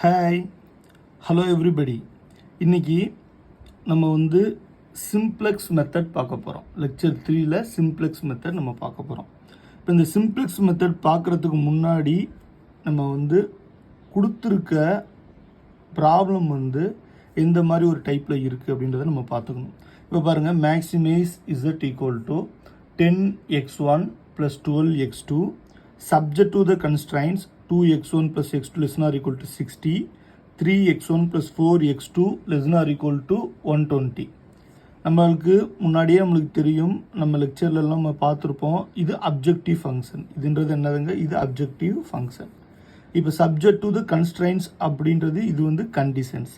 Hi, hello everybody. இன்றைக்கி நம்ம simplex method பார்க்க போகிறோம். லெக்சர் 3ல் சிம்ப்ளெக்ஸ் மெத்தட் நம்ம பார்க்க போகிறோம். இப்போ இந்த சிம்ப்ளெக்ஸ் மெத்தட் பார்க்குறதுக்கு முன்னாடி நம்ம கொடுத்துருக்க ப்ராப்ளம் எந்த மாதிரி ஒரு டைப்பில் இருக்குது அப்படின்றத நம்ம பார்த்துக்கணும். இப்போ பாருங்கள், maximise Z equal to 10x1 + 12x2 subject to the constraints 2x1 + x2 ≤ 60, 3x1 + 4x2 ≤ 120. நம்மளுக்கு முன்னாடியே தெரியும், நம்ம லெக்சர்லாம் நம்ம பார்த்துருப்போம். இது அப்ஜெக்டிவ் ஃபங்க்ஷன். இதுன்றது என்னதுங்க? இது அப்ஜெக்டிவ் ஃபங்க்ஷன். இப்போ சப்ஜெக்ட் டு த கன்ஸ்ட்ரைன்ஸ் அப்படின்றது இது கண்டிஷன்ஸ்.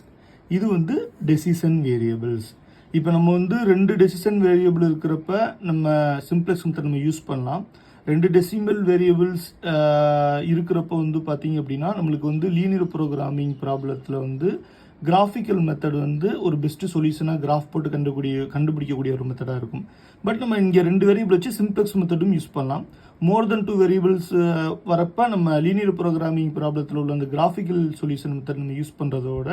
இது டெசிஷன் வேரியபிள்ஸ். இப்போ நம்ம 2 டெசிஷன் வேரியபிள் இருக்கிறப்ப நம்ம சிம்ப்ளெக்ஸ் மெத்தட் நம்ம யூஸ் பண்ணலாம். 2 டெசிமல் வேரியபிள்ஸ் இருக்கிறப்ப பார்த்தீங்க அப்படின்னா நம்மளுக்கு லீனியர் ப்ரோக்ராமிங் ப்ராப்ளத்தில் கிராஃபிக்கல் மெத்தட் ஒரு பெஸ்ட் சொல்யூஷனாக கிராஃப் போட்டு கண்டுபிடிக்கக்கூடிய ஒரு மெத்தடாக இருக்கும். பட் நம்ம இங்கே 2 வேரியபிள் வச்சு சிம்ப்ளெக்ஸ் மெத்தடும் யூஸ் பண்ணலாம். மோர் தென் 2 வேரியபிள்ஸ் வரப்போ நம்ம லீனியர் ப்ரோக்ராமிங் ப்ராப்ளத்தில் உள்ள அந்த கிராஃபிக்கல் சொல்யூஷன் மெத்தட் நம்ம யூஸ் பண்ணுறதோட,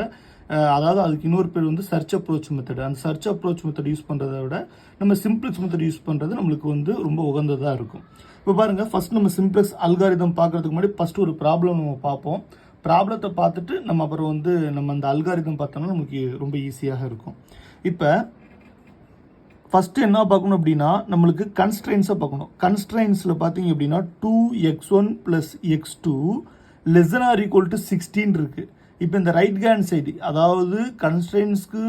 அதாவது அதுக்கு இன்னொரு பேர் சர்ச் அப்ரோச் மெத்தட். அந்த சர்ச் அப்ரோச் மெத்தட் யூஸ் பண்ணுறத விட நம்ம சிம்ப்ளெக்ஸ் மெத்தட் யூஸ் பண்ணுறது நம்மளுக்கு ரொம்ப உகந்ததாக இருக்கும். இப்போ பாருங்கள், ஃபஸ்ட் நம்ம சிம்ப்ளெக்ஸ் அல்காரிதம் பார்க்குறதுக்கு முன்னாடி ஃபஸ்ட்டு ஒரு ப்ராப்ளம் நம்ம பார்ப்போம். ப்ராப்ளத்தை பார்த்துட்டு நம்ம அப்புறம் நம்ம அந்த அல்காரிதம் பார்த்தோம்னா நமக்கு ரொம்ப ஈஸியாக இருக்கும். இப்போ ஃபஸ்ட்டு என்ன பார்க்கணும் அப்படின்னா, நம்மளுக்கு கன்ஸ்ட்ரைன்ஸை பார்க்கணும். கன்ஸ்ட்ரைன்ஸில் பார்த்தீங்க அப்படின்னா 2x1 + x2 ≤ 16 இருக்குது. இப்போ இந்த ரைட் ஹேண்ட் சைடு, அதாவது கன்ஸ்ட்ரைன்ஸ்க்கு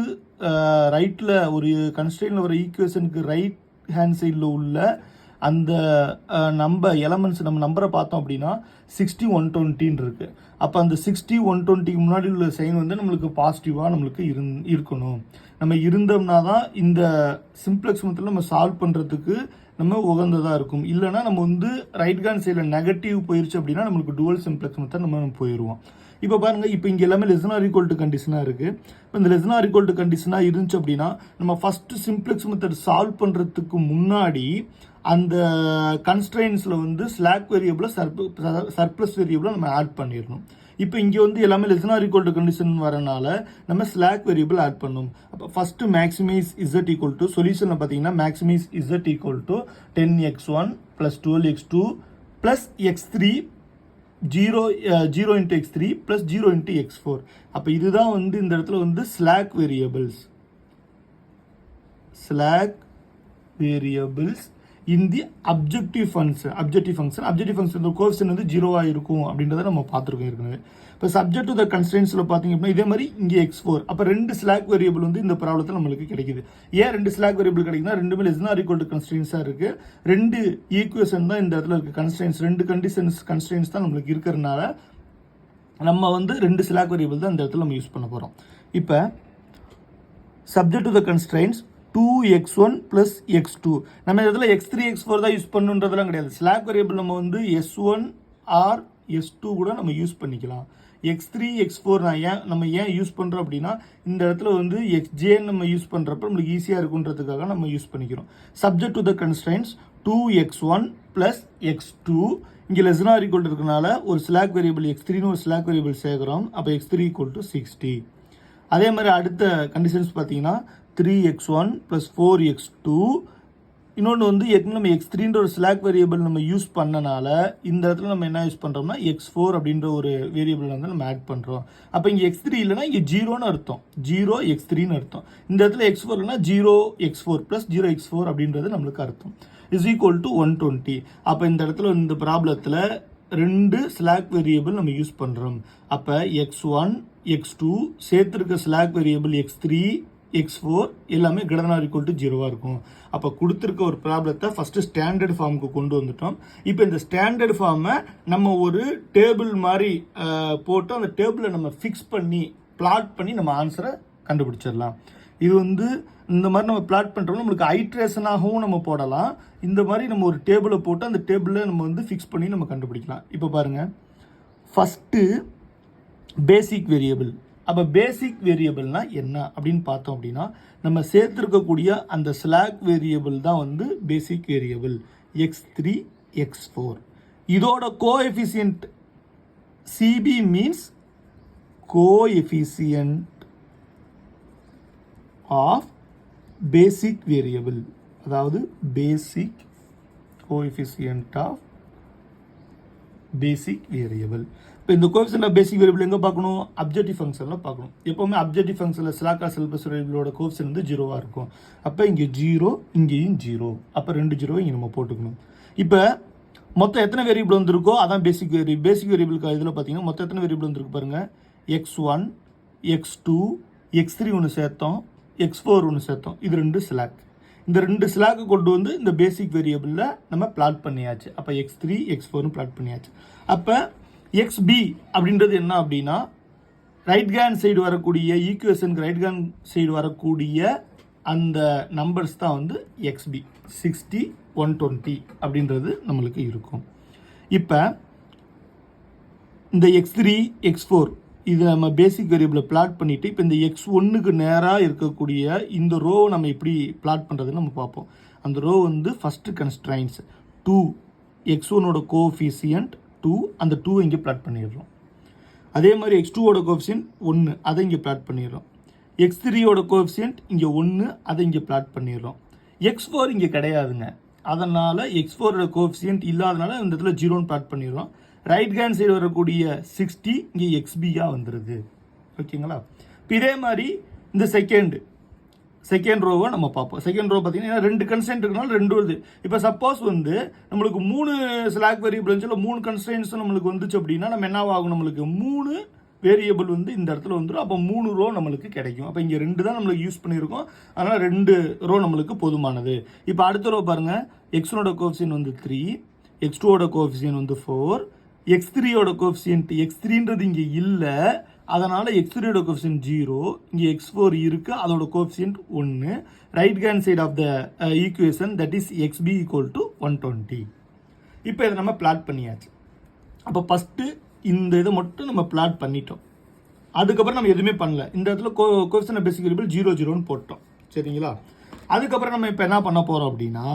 ரைட்டில் ஒரு கன்ஸ்ட்ரைனில் ஒரு ஈக்குவேஷனுக்கு ரைட் ஹேண்ட் சைடில் உள்ள அந்த எலமெண்ட்ஸ் நம்ம நம்பரை பார்த்தோம் அப்படின்னா 60, 120 இருக்குது. அப்போ அந்த 60, 120 முன்னாடி உள்ள சைன் நம்மளுக்கு பாசிட்டிவாக நம்மளுக்கு இருக்கணும். நம்ம இருந்தோம்னா தான் இந்த சிம்ப்ளெக்ஸ் மெத்தடில் நம்ம சால்வ் பண்ணுறதுக்கு நம்ம உகந்ததாக இருக்கும். இல்லைனா நம்ம ரைட் ஹேண்ட் சைடில் நெகட்டிவ் போயிடுச்சு அப்படின்னா நம்மளுக்கு டுவல் சிம்ப்ளெக்ஸ் மெத்தட் நம்ம போயிடுவோம். இப்போ பாருங்கள், இப்போ இங்கே எல்லாமே ≤ கண்டிஷனாக இருக்குது. இப்போ இந்த ≤ கண்டிஷனாக இருந்துச்சு அப்படின்னா நம்ம ஃபஸ்ட்டு சிம்ப்ளெக்ஸ் மெத்தட் சால்வ் பண்ணுறதுக்கு முன்னாடி அந்த கன்ஸ்ட்ரைன்ஸில் ஸ்லாக் வேரியபிளை சர்ப்ளஸ் வேரியபிளை நம்ம ஆட் பண்ணிடணும். இப்போ இங்கே எல்லாமே ≤ கண்டிஷன் வரனால நம்ம ஸ்லாக் வேரியபிள் ஆட் பண்ணணும். அப்போ first maximize Z equal to சொல்யூஷனில் பார்த்தீங்கன்னா maximize Z equal to 10x1 + 12x2 + x3 0 × x3 + 0 × x4. அப்போ இதுதான் இந்த இடத்துல ஸ்லாக் வேரியபிள்ஸ் இன் தி அப்ஜெக்டிவ் ஃபங்க்ஷன் கோஎஃபிஷியன்ட் 0 இருக்கும் அப்படின்றத நம்ம பார்த்துருக்கோம் ஏற்கனவே. இப்போ சப்ஜெக்ட் டு த கன்ஸ்ட்ரைன்ஸில் பார்த்தீங்க அப்படின்னா இதே மாதிரி இங்கே x4. அப்போ 2 ஸ்லாக் வேரியபிள் இந்த ப்ராப்ளத்தில் நம்மளுக்கு கிடைக்குது. ஏன் 2 ஸ்லாக் வேரியபிள் கிடைக்குதுன்னா ரெண்டுமே ≤ கன்ஸ்ட்ரைன்ஸாக இருக்குது. 2 ஈக்குவேஷன் தான் இந்த இடத்துல இருக்குது. கன்ஸ்ட்ரைன்ஸ் 2 கன்ஸ்ட்ரைன்ஸ் தான் நம்மளுக்கு இருக்கிறதுனால நம்ம 2 ஸ்லாக் வேரியபிள் தான் இந்த இடத்துல நம்ம யூஸ் பண்ண போகிறோம். இப்போ subject to the constraints 2x1 + x2. நம்ம இதில் x3, x4 தான் யூஸ் பண்ணுன்றதுலாம் கிடையாது. ஸ்லாக் வேரியபிள் நம்ம s1 or s2 கூட நம்ம யூஸ் பண்ணிக்கலாம். x3, x4 நம்ம ஏன் யூஸ் பண்ணுறோம் அப்படின்னா இந்த இடத்துல xj நம்ம யூஸ் பண்ணுறப்ப நம்மளுக்கு ஈஸியாக இருக்குன்றதுக்காக நம்ம யூஸ் பண்ணிக்கிறோம். Subject to the constraints 2x1 + x2 இங்கே ≤ இருக்கனால ஒரு ஸ்லாக் வேரியபிள் x3ன்னு ஒரு ஸ்லாக் வேரியபிள் சேர்க்குறோம். அப்போ x3 = 60. அதே மாதிரி அடுத்த கண்டிஷன்ஸ் பார்த்தீங்கன்னா 3x1 + 4x2. இன்னொன்று நம்ம x3ன்ற ஒரு ஸ்லாக் வேரியபிள் நம்ம யூஸ் பண்ணனால இந்த இடத்துல நம்ம என்ன யூஸ் பண்ணுறோம்னா x4 அப்படின்ற ஒரு வேரியபிள் நம்ம ஆட் பண்ணுறோம். அப்போ இங்கே x3 இல்லைனா இங்கே 0ன்னு அர்த்தம், 0x3ன்னு அர்த்தம். இந்த இடத்துல x4 இல்லைனா 0x4 + 0x4 அப்படின்றது நம்மளுக்கு அர்த்தம் = 120. அப்போ இந்த இடத்துல இந்த ப்ராப்ளத்தில் 2 ஸ்லாக் வேரியபிள் நம்ம யூஸ் பண்ணுறோம். அப்போ x1, x2 சேர்த்துருக்க slack variable x3, x4 எல்லாமே ≥ 0 இருக்கும். அப்போ கொடுத்துருக்க ஒரு ப்ராப்ளத்தை ஃபஸ்ட்டு ஸ்டாண்டர்ட் ஃபார்முக்கு கொண்டு வந்துட்டோம். இப்போ இந்த ஸ்டாண்டர்ட் ஃபார்மை நம்ம ஒரு டேபிள் மாதிரி போட்டு அந்த டேபிளை நம்ம ஃபிக்ஸ் பண்ணி பிளாட் பண்ணி நம்ம ஆன்சரை கண்டுபிடிச்சிடலாம். இது இந்த மாதிரி நம்ம பிளாட் பண்ணுறோம்னா நம்மளுக்கு ஐட்ரேஷனாகவும் நம்ம போடலாம். இந்த மாதிரி நம்ம ஒரு டேபிளை போட்டு அந்த டேபிளை நம்ம ஃபிக்ஸ் பண்ணி நம்ம கண்டுபிடிக்கலாம். இப்போ பாருங்கள், ஃபஸ்ட்டு பேசிக் வேரியபிள். அப்போ பேசிக் வேரியபிள்னா என்ன அப்படின்னு பார்த்தோம் அப்படின்னா நம்ம சேர்த்துருக்கக்கூடிய அந்த ஸ்லாக் வேரியபிள் தான் பேசிக் வேரியபிள் x3, x4. இதோட coefficient CB means coefficient of basic variable, அதாவது basic coefficient of basic variable. இப்போ இந்த கோஎஃபிஷியன்ட் ஆஃப் பேசிக் வேரியபிள் எங்கே பார்க்கணும்? அப்ஜெக்டிவ் ஃபங்க்ஷனில் பார்க்கணும். எப்போவுமே அப்ஜெக்டிவ் ஃபங்க்ஷனில் ஸ்லாக் ஆர் செல்ஃபஸ் வேரியபிளோட கோஎஃபிஷியன்ட் வந்து 0 இருக்கும். அப்போ இங்கே 0, இங்கேயும் 0, அப்போ 2 0 இங்கே நம்ம போட்டுக்கணும். இப்போ மொத்தம் எத்தனை வேரியபிள் வந்திருக்கோ அதான் பேசிக் வேரியபிள். பேசிக் வேரியபிளுக்கு இதில் பார்த்தீங்கன்னா மொத்தம் எத்தனை வேரியபிள் வந்திருக்கு பாருங்கள். x1, x2, x3 ஒன்று சேர்த்தோம், x4 ஒன்று சேர்த்தோம். இது 2 ஸ்லாக். இந்த 2 ஸ்லாக்கு கொண்டு வந்து இந்த பேசிக் வேரியபிளில் நம்ம பிளாட் பண்ணியாச்சு. அப்போ x3, x4னு பிளாட் பண்ணியாச்சு. அப்போ xb அப்படின்றது என்ன அப்படின்னா, ரைட் ஹேண்ட் சைடு வரக்கூடிய ஈக்குவேஷனுக்கு ரைட் ஹேண்ட் சைடு வரக்கூடிய அந்த நம்பர்ஸ் தான் வந்து xb. 60, 120 அப்படின்றது நம்மளுக்கு இருக்கும். இப்போ இந்த x3, x4 இது நம்ம பேசிக் வேரியபிளை பிளாட் பண்ணிவிட்டு இப்போ இந்த x1க்கு நேராக இருக்கக்கூடிய இந்த ரோவை நம்ம எப்படி பிளாட் பண்ணுறதுன்னு நம்ம பார்ப்போம். அந்த ரோ வந்து ஃபஸ்ட்டு கன்ஸ்ட்ரைன்ஸ் 2, x1ஓட கோஎஃபிஷியன்ட் 2, அந்த 2 இங்கே பிளாட் பண்ணிடுறோம். அதே மாதிரி x2ஓட கோஎஃபிஷியன்ட் 1, அதை இங்கே பிளாட் பண்ணிடுறோம். x3ஓட கோஎஃபிஷியன்ட் இங்கே 1, அதை இங்கே பிளாட் பண்ணிடுறோம். x4 இங்கே கிடையாதுங்க, அதனால் x4ஓட கோஎஃபிஷியன்ட் இல்லாதனால இந்த இடத்துல 0ன்னு பிளாட் பண்ணிடுறோம். ரைட் ஹேண்ட் சைடு வரக்கூடிய 60 இங்கே xbயாக வந்துடுது. ஓகேங்களா? இப்போ இதே மாதிரி இந்த செகண்ட் ரோவை நம்ம பார்ப்போம். செகண்ட் ரோ பார்த்தீங்கன்னா 2 கன்ஸ்டன்ட் இருக்கனால 2 வருது. இப்போ சப்போஸ் வந்து நம்மளுக்கு 3 ஸ்லாக் வேரியபிள் இல்லை 3 கன்ஸ்டன்ட்ஸும் நம்மளுக்கு வந்துச்சு அப்படின்னா நம்ம என்ன ஆகும், நம்மளுக்கு 3 வேரியபிள் வந்து இந்த இடத்துல வந்துடும். அப்போ 3 ரோ நம்மளுக்கு கிடைக்கும். அப்போ இங்கே 2 தான் நம்மளுக்கு யூஸ் பண்ணியிருக்கோம், அதனால் 2 ரோ நம்மளுக்கு போதுமானது. இப்போ அடுத்த ரோ பாருங்கள். x1ஓட கோஎஃபிஷியன்ட் வந்து 3, x2ஓட கோஎஃபிஷியன்ட் வந்து 4, x3ஓட கோஎஃபிஷியன்ட் x3ன்றது இங்கே இல்லை, அதனால் x3ஓட கோஎஃபிஷியன்ட் 0, இங்கே x4 இருக்குது, அதோட coefficient 1. Right hand side of the equation that is xb equal to 120. இப்போ இதை நம்ம பிளாட் பண்ணியாச்சு. அப்போ ஃபஸ்ட்டு இந்த இதை மட்டும் நம்ம பிளாட் பண்ணிட்டோம். அதுக்கப்புறம் நம்ம எதுவுமே பண்ணல. இந்த இடத்துல கோஎஃபிஷியன்ட் பேசிக் வேரியபிள் 0 0ன்னு போட்டோம். சரிங்களா? அதுக்கப்புறம் நம்ம இப்போ என்ன பண்ண போகிறோம் அப்படின்னா,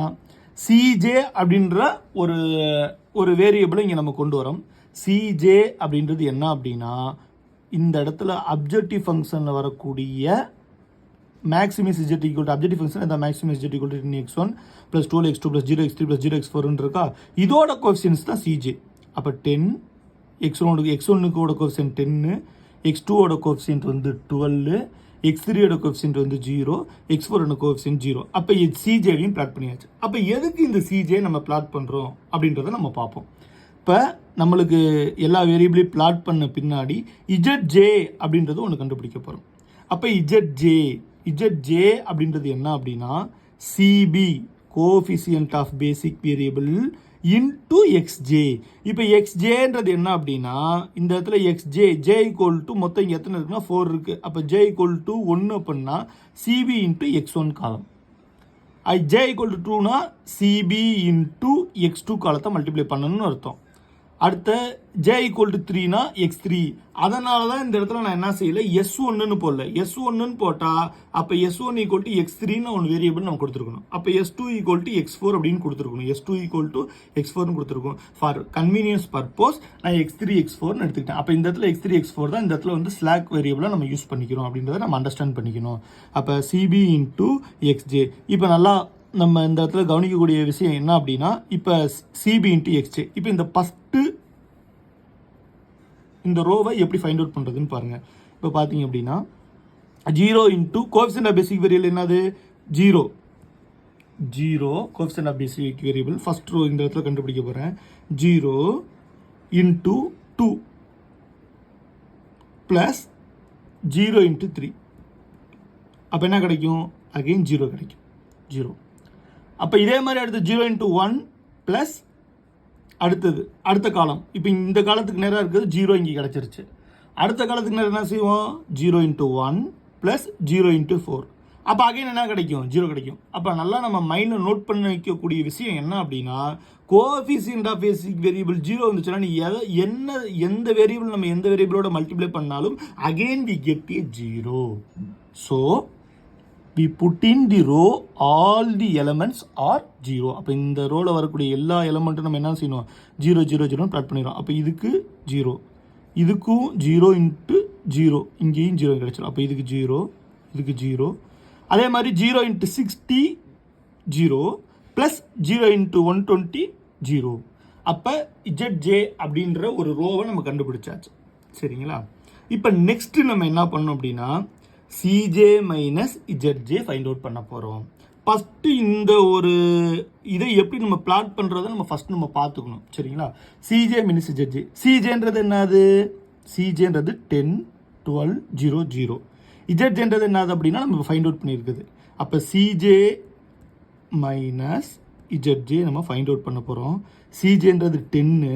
cj அப்படின்ற ஒரு வேரியபிளை இங்கே நம்ம கொண்டு வரோம். cj அப்படின்றது என்ன அப்படின்னா, இந்த இடத்துல அப்ஜெக்டிவ் ஃபங்க்ஷனில் வரக்கூடிய maximum z equal to objective function இந்த maximum z equal to 10x1 + 12x2 + 0x3 + 0x4 இருக்கா, இதோட கோஎஃபிஷியன்ட்ஸ் தான் cj. அப்போ 10, x1க்கு கோஎஃபிஷியன்ட் 10, x2ஓட கோஎஃபிஷியன்ட் வந்து 12, x3ஓட கோஎஃபிஷியன்ட் வந்து 0, x4ஓட கோஎஃபிஷியன்ட் 0. அப்போ இது cjவையும் பிளாட் பண்ணியாச்சு. அப்போ எதுக்கு இந்த cj நம்ம பிளாட் பண்ணுறோம் அப்படின்றத நம்ம பார்ப்போம். இப்போ நம்மளுக்கு எல்லா வேரியபிளையும் பிளாட் பண்ண பின்னாடி zj அப்படின்றது ஒன்று கண்டுபிடிக்க போகிறோம். அப்போ zj அப்படின்றது என்ன அப்படின்னா, cb coefficient of basic variable into xj. இப்போ xjன்றது என்ன அப்படின்னா, இந்த இடத்துல j ஈக்குவல் டு மொத்தம் இங்கே எத்தனை இருக்குன்னா 4 இருக்குது. அப்போ j ஈக்குவல் டு 1 அப்படின்னா cb into x1 column. j equal to 2னா cb இன்ட்டு x2 காலத்தை மல்டிப்ளை பண்ணணும்னு அர்த்தம். அடுத்த j ஈக்குவல் டு 3னா x3. அதனால தான் இந்த இடத்துல நான் என்ன செய்யலை, s1ன்னு போடல. s1ன்னு போட்டால் அப்போ s1 ஈக்குவல் டு x3ன்னு ஒன்று வேரியபிள் நம்ம கொடுத்துருக்கணும். அப்போ s2 ஈக்குவல் டு x4 அப்படின்னு கொடுத்துருக்கணும். s2 ஈக்குவல் டு x4ன்னு கொடுத்துருக்கோம். ஃபார் கன்வீனியன்ஸ் பர்பஸ் நான் x3 x4ன்னு எடுத்துக்கிட்டேன். அப்போ இந்த இடத்துல x3 x4 தான் இந்த இடத்துல வந்து ஸ்லாக் வேரியபிளாக நம்ம யூஸ் பண்ணிக்கிறோம் அப்படின்றத நம்ம அண்டர்ஸ்டாண்ட் பண்ணிக்கணும். அப்போ cb இன்ட்டு xj. இப்போ நல்லா நம்ம இந்த இடத்துல கவனிக்கக்கூடிய விஷயம் என்ன அப்படின்னா, இப்போ cb இன்ட்டு xj. இப்போ இந்த ஃபஸ்ட்டு இந்த ரோவை எப்படி ஃபைண்ட் அவுட் பண்ணுறதுன்னு பாருங்கள். இப்போ பார்த்தீங்க அப்படின்னா 0 into coefficient of basic variable என்னது 0 coefficient of basic variable first row இந்த இடத்துல கண்டுபிடிக்க போகிறேன். 0 இன்ட்டு 2 ப்ளஸ் 0 இன்ட்டு 3. அப்போ என்ன கிடைக்கும், அகெயின் 0 கிடைக்கும். 0. அப்போ இதே மாதிரி அடுத்து 0 இன்ட்டு 1 ப்ளஸ் அடுத்த காலம். இப்போ இந்த காலத்துக்கு நேராக இருக்கிறது 0 இங்கே கிடச்சிருச்சு. அடுத்த காலத்துக்கு நேரம் என்ன செய்வோம், 0 இன்ட்டு 1 ப்ளஸ் 0 இன்ட்டு 4. அப்போ அகைன் என்ன கிடைக்கும், 0 கிடைக்கும். அப்போ நல்லா நம்ம மைண்டில் நோட் பண்ண வைக்கக்கூடிய விஷயம் என்ன அப்படின்னா, கோஎஃபிஷியன்ட் ஆஃப் பேசிக் வேரியபிள் 0 வந்துச்சுன்னா நீ எந்த வேரியபிள் நம்ம எந்த வேரியபிளோட மல்டிப்ளை பண்ணாலும் again we get a 0. So we put in the row all the elements are 0. அப்போ இந்த ரோவில் வரக்கூடிய எல்லா எலமெண்ட்டும் நம்ம என்ன செய்யணும், 0 0 0 பிளாட் பண்ணிடுறோம். அப்போ இதுக்கு 0, இதுக்கும் 0 இன்ட்டு 0, இங்கேயும் 0 கிடைச்சிடும். அப்போ இதுக்கு 0, இதுக்கு 0. அதே மாதிரி 0 × 60 0 ப்ளஸ் 0 × 120 0. அப்போ ZJ அப்படின்ற ஒரு ரோவை நம்ம கண்டுபிடிச்சாச்சு. சரிங்களா? இப்போ நெக்ஸ்ட் நம்ம என்ன பண்ணோம் அப்படின்னா CJ minus ZJ find out பண்ண போகிறோம். ஃபஸ்ட்டு இந்த ஒரு இதை எப்படி நம்ம பிளாட் பண்ணுறதை நம்ம ஃபஸ்ட் நம்ம பார்த்துக்கணும். சரிங்களா? CJ minus ZJ. CJன்றது என்னது? CJன்றது 10 12 0 0. ZJன்றது என்னது அப்படின்னா நம்ம ஃபைண்ட் அவுட் பண்ணியிருக்குது. அப்போ CJ மைனஸ் ZJ நம்ம ஃபைண்ட் அவுட் பண்ண போகிறோம். CJன்றது 10,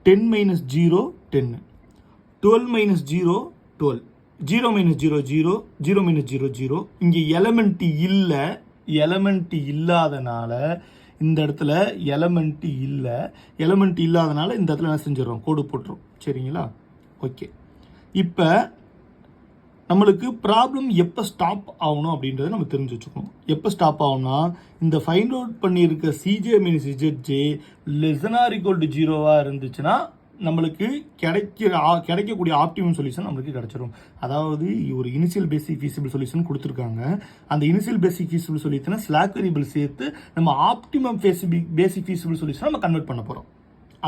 10 மைனஸ் 0 10, 12 மைனஸ் 0 12, 0 மைனஸ் 0 0, 0 மைனஸ் 0 0. இங்கே எலமெண்ட் இல்லாதனால இந்த இடத்துல எலமெண்ட் இல்லாதனால இந்த இடத்துல என்ன செஞ்சிடறோம்? கோடு போட்டுரும். சரிங்களா? ஓகே. இப்போ நம்மளுக்கு ப்ராப்ளம் எப்போ ஸ்டாப் ஆகணும் அப்படின்றத நம்ம தெரிஞ்சு வச்சுக்கணும். எப்போ ஸ்டாப் ஆகும்னா இந்த ஃபைண்ட் அவுட் பண்ணியிருக்க CJ மைனஸ் ZJ ≤ 0 இருந்துச்சுன்னா நம்மளுக்கு கிடைக்கக்கூடிய ஆப்டிமம் சொல்யூஷன் நம்மளுக்கு கிடைச்சிரும். அதாவது ஒரு இனிஷியல் பேசிக் ஃபீஸிபிள் சொல்யூஷன் கொடுத்துருக்காங்க. அந்த இனிஷியல் பேசிக் ஃபீஸிபிள் சொல்யூஷனை ஸ்லாக் வேரியபிள் சேர்த்து நம்ம ஆப்டிமம் பேசிக் ஃபீஸிபிள் சொல்யூஷனை நம்ம கன்வெர்ட் பண்ண போகிறோம்.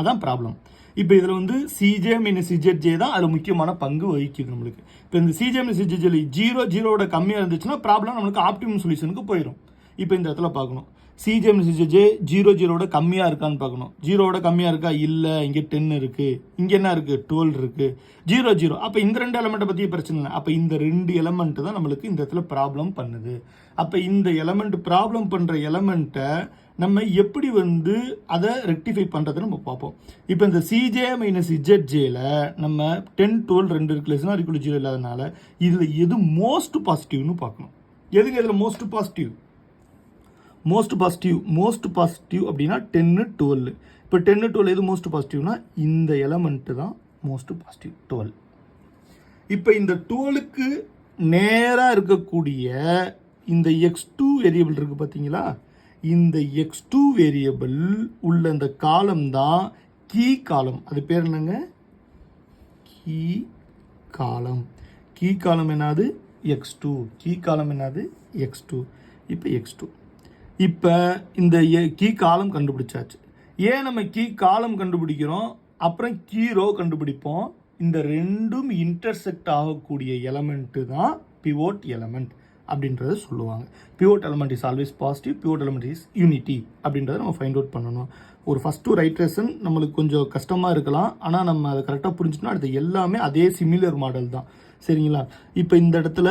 அதான் ப்ராப்ளம். இப்போ இதில் வந்து CJ மைனஸ் ZJ தான் அதில் முக்கியமான பங்கு வகிக்குது நம்மளுக்கு. இப்போ இந்த CJ மைனஸ் ZJ 0 கம்மியாக இருந்துச்சுன்னா ப்ராப்ளம் நம்மளுக்கு ஆப்டிமம் சொல்யூஷனுக்கு போயிடும். இப்போ இந்த இடத்துல பார்க்கணும் CJ மைனஸ் ZJ 0 கம்மியாக இருக்கான்னு பார்க்கணும். 0 கம்மியாக இருக்கா? இல்லை. இங்கே 10 இருக்குது. இங்கே என்ன இருக்குது? 12 இருக்குது. 0 0. அப்போ இந்த 2 எலமெண்ட்டை பற்றி பிரச்சனை இல்லை. அப்போ இந்த 2 எலமெண்ட்டு தான் நம்மளுக்கு இந்த இடத்துல ப்ராப்ளம் பண்ணுது. அப்போ இந்த எலமெண்ட் ப்ராப்ளம் பண்ணுற எலமெண்ட்டை நம்ம எப்படி வந்து அதை ரெக்டிஃபை பண்ணுறதை நம்ம பார்ப்போம். இப்போ இந்த CJ மைனஸ் ZJல நம்ம 10 12 2 இருக்கு ≤ 0 இல்லாதனால இதில் எது மோஸ்ட் பாசிட்டிவ்னு பார்க்கணும். எதுக்கு இதில் மோஸ்ட் பாசிட்டிவ் அப்படின்னா 10 12. இப்போ 10 12 எது மோஸ்ட் பாசிட்டிவ்னா இந்த எலமெண்ட்டு தான் மோஸ்ட் பாசிட்டிவ் 12. இப்போ இந்த 12க்கு நேராக இருக்கக்கூடிய இந்த x2 வேரியபிள் இருக்குது பார்த்தீங்களா? இந்த x2 வேரியபிள் உள்ள இந்த காலம் தான் கீ காலம். அது பேர் என்னங்க? கீ காலம் என்னது? x2. கீ காலம் என்னது? x2. இப்போ x2. இப்போ இந்த கீ காலம் கண்டுபிடிச்சாச்சு. ஏன் நம்ம கீ காலம் கண்டுபிடிக்கிறோம், அப்புறம் கீ ரோ கண்டுபிடிப்போம். இந்த ரெண்டும் இன்டர்செக்ட் ஆகக்கூடிய எலமெண்ட்டு தான் பிவோட் எலமெண்ட் அப்படின்றத சொல்லுவாங்க. Pivot element is always positive, pivot element is unity அப்படின்றத நம்ம ஃபைண்ட் அவுட் பண்ணணும். ஒரு ஃபஸ்ட்டு ரைட்ரேஷன் நம்மளுக்கு கொஞ்சம் கஷ்டமாக இருக்கலாம், ஆனால் நம்ம அதை கரெக்டாக புரிஞ்சுட்டோம்னா அடுத்து எல்லாமே அதே சிமிலர் மாடல் தான். சரிங்களா? இப்போ இந்த இடத்துல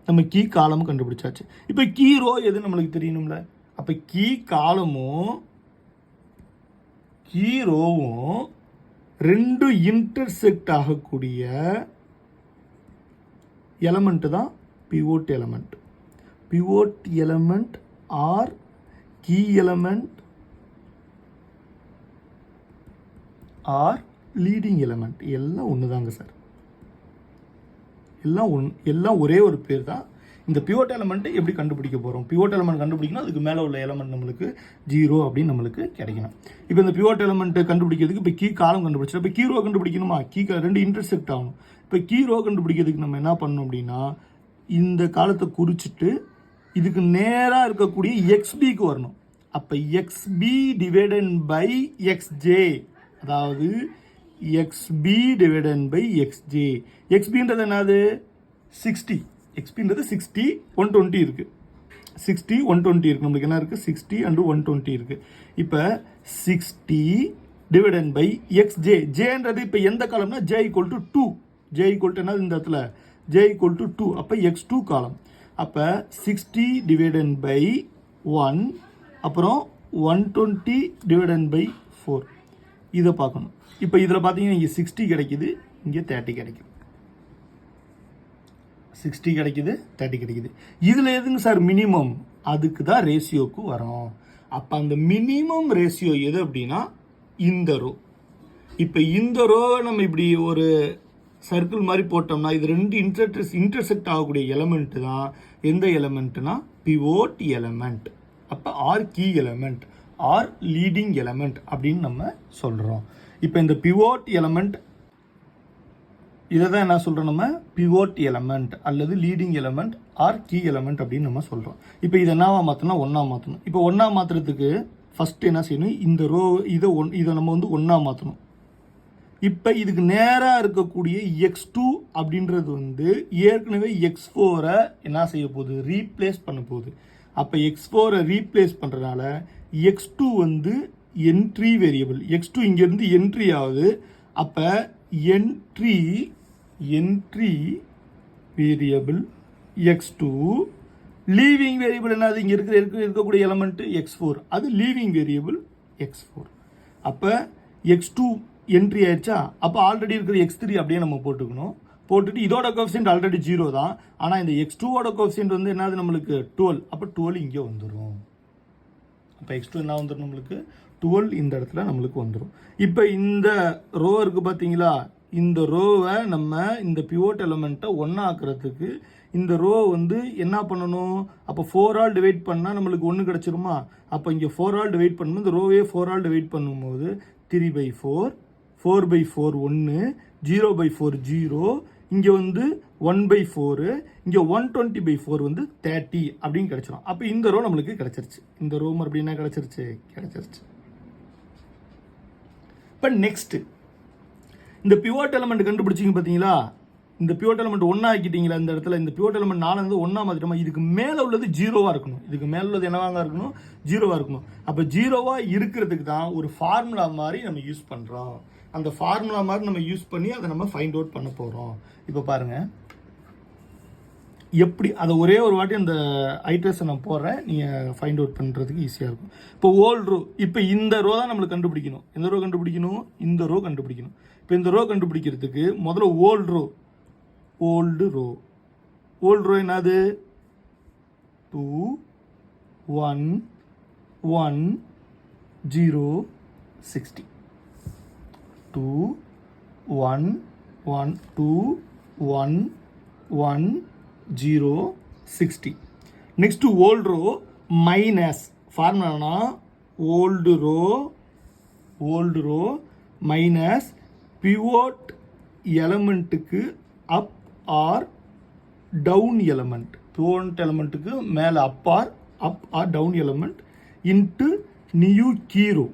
நம்ம கீ காலமும் கண்டுபிடிச்சாச்சு. இப்போ கீ ரோ எது நம்மளுக்கு தெரியணும்ல? அப்போ கீ காலமும் கீ ரோவும் ரெண்டும் இன்டர்செக்ட் ஆகக்கூடிய எலமெண்ட் தான் pivot element or key element or leading element. எல்லாம் ஒன்று தாங்க சார். எல்லாம் ஒரே ஒரு பேர் தான். இந்த பிவோட் எலமெண்ட்டை எப்படி கண்டுபிடிக்க போகிறோம்? பிவோட் எலமெண்ட் கண்டுபிடிக்கணும், அதுக்கு மேலே உள்ள எலமெண்ட் நம்மளுக்கு 0 அப்படின்னு நம்மளுக்கு கிடைக்கணும். இப்போ இந்த பிவோட் எலமெண்ட்டை கண்டுபிடிக்கிறதுக்கு இப்போ கீ காலம் கண்டுபிடிச்சோம். இப்போ கீ ரோ கண்டுபிடிக்கணுமா? ரெண்டு இன்டர்செக்ட் ஆகணும். இப்போ கீ ரோ கண்டுபிடிக்கிறதுக்கு நம்ம என்ன பண்ணணும் அப்படின்னா இந்த காலத்தை குறிச்சிட்டு இதுக்கு நேராக இருக்கக்கூடிய XBக்கு வரணும். அப்போ XB டிவைடட் பை XJ, அதாவது XB டிவைடட் பை XJ. XBன்றது என்னது? 60. XBன்றது 60 120 இருக்குது. 60 120 இருக்குது. நம்மளுக்கு என்ன இருக்குது? 60 and 120 இருக்குது. இப்போ 60 டிவைடட் பை XJ. ஜேன்றது இப்போ எந்த காலம்னா J = 2. J = என்னது இந்த இடத்துல? J = 2. அப்போ X2 காலம். அப்போ 60 டிவைடட் பை 1 அப்புறம் 120 டிவைடட் பை 4 இதை பார்க்கணும். இப்போ இதில் பார்த்தீங்கன்னா இங்கே 60 கிடைக்குது, இங்கே 30 கிடைக்குது. 60 கிடைக்குது, 30 கிடைக்குது. இதில் எதுங்க சார் மினிமம்? அதுக்கு தான் ரேஷியோக்கு வரும். அப்போ அந்த மினிமம் ரேஷியோ எது அப்படின்னா இந்த ரோ. இப்போ இந்த ரோவை நம்ம இப்படி ஒரு சர்க்கிள் மாதிரி போட்டோம்னா இது ரெண்டு இன்டர்செக்ட் ஆகக்கூடிய எலமெண்ட் தான் எந்த எலமெண்ட்னா பிவோட் எலமெண்ட். அப்போ or key element or leading element அப்படின்னு நம்ம சொல்கிறோம். இப்போ இந்த பிவோட் எலமெண்ட் இதை தான் என்ன சொல்கிறோம் நம்ம பிவோட் எலமெண்ட் அல்லது leading element or key element அப்படின்னு நம்ம சொல்கிறோம். இப்போ இதை என்னவா மாற்றணும், ஒன்றா மாற்றணும். இப்போ ஒன்றா மாற்றுறதுக்கு ஃபஸ்ட்டு என்ன செய்யணும், இந்த ரோ இதை நம்ம வந்து ஒன்றா மாற்றணும். இப்போ இதுக்கு நேராக இருக்கக்கூடிய x2 அப்படின்றது வந்து ஏற்கனவே x4 என்ன செய்ய போகுது, ரீப்ளேஸ் பண்ண போகுது. அப்போ x4 ரீப்ளேஸ் பண்ணுறதுனால x2 வந்து என்ட்ரி வேரியபிள். x2 இங்கேருந்து என்ட்ரி ஆகுது. அப்போ entry variable x2, leaving variable என்னது, இங்கே இருக்கக்கூடிய எலமெண்ட் x4, அது லீவிங் வேரியபிள் x4. அப்போ x2 என்ட்ரி ஆயிடுச்சா, அப்போ ஆல்ரெடி இருக்கிற x3 அப்படியே நம்ம போட்டுட்டு இதோட கோஎஃபிஷியன்ட் ஆல்ரெடி 0 தான். ஆனால் இந்த x2ஓட கோஎஃபிஷியன்ட் வந்து என்னது நம்மளுக்கு 12. அப்போ 12 இங்கே வந்துடும். அப்போ x2 என்ன வந்துடும் நம்மளுக்கு 12 இந்த இடத்துல நம்மளுக்கு வந்துடும். இப்போ இந்த ரோ இருக்குது பார்த்தீங்களா, இந்த ரோவை நம்ம இந்த பிவோட் எலமெண்ட்டை ஒன்றா ஆக்குறதுக்கு இந்த ரோ வந்து என்ன பண்ணணும், அப்போ 4 ஆல் டிவைட் பண்ணால் நம்மளுக்கு 1 கிடச்சிருமா. அப்போ இங்கே 4 ஆல் டிவைட் பண்ணும்போது இந்த ரோவே 4 ஆல் டிவைட் பண்ணும்போது 3/4, 4/4 1, 0/4 0, இங்கே வந்து 1/4, இங்கே 120/4 வந்து 30 அப்படின்னு கிடச்சிரும். அப்போ இந்த ரோ நம்மளுக்கு கிடச்சிருச்சு. இந்த ரோ மறுபடியும் என்ன கிடச்சிருச்சு. இப்போ நெக்ஸ்ட் இந்த பிவோட் எலமெண்ட் கண்டுபிடிச்சிங்க பார்த்தீங்களா, இந்த பிவோட் எலமெண்ட் ஒன்றா ஆக்கிட்டீங்களா, இந்த இடத்துல இந்த பிவோட் எலமெண்ட் 4 வந்து ஒன்றா மாற்றிட்டோமா, இதுக்கு மேலே உள்ளது 0வாக இருக்கணும். இதுக்கு மேலே உள்ளது என்னவாங்க இருக்கணும், 0வாக இருக்கணும். அப்போ 0வாக இருக்கிறதுக்கு தான் ஒரு ஃபார்முலா மாதிரி நம்ம யூஸ் பண்ணுறோம். அந்த ஃபார்முலா மாதிரி நம்ம யூஸ் பண்ணி அதை நம்ம ஃபைண்ட் அவுட் பண்ண போகிறோம். இப்போ பாருங்கள் எப்படி அதை ஒரே ஒரு வாட்டி அந்த ஐட்ரேஷன் நான் போடுறேன், நீங்கள் ஃபைண்ட் அவுட் பண்ணுறதுக்கு ஈஸியாக இருக்கும். இப்போ ஓல்டு ரோ, இப்போ இந்த ரோ தான் நம்மளுக்கு கண்டுபிடிக்கணும். இந்த ரோ கண்டுபிடிக்கணும். இப்போ இந்த ரோ கண்டுபிடிக்கிறதுக்கு முதல்ல ஓல்டு ரோ என்னது 2 1 1 0 60, 2 1 1 2 1 1 0 60. நெக்ஸ்ட் ஓல்டு ரோ மைனஸ் ஃபார்முலானா ஓல்டு ரோ மைனஸ் பிவோட் எலமெண்ட்டுக்கு up or down element. Pivot எலமெண்ட்டுக்கு மேலே up or down element into new key row.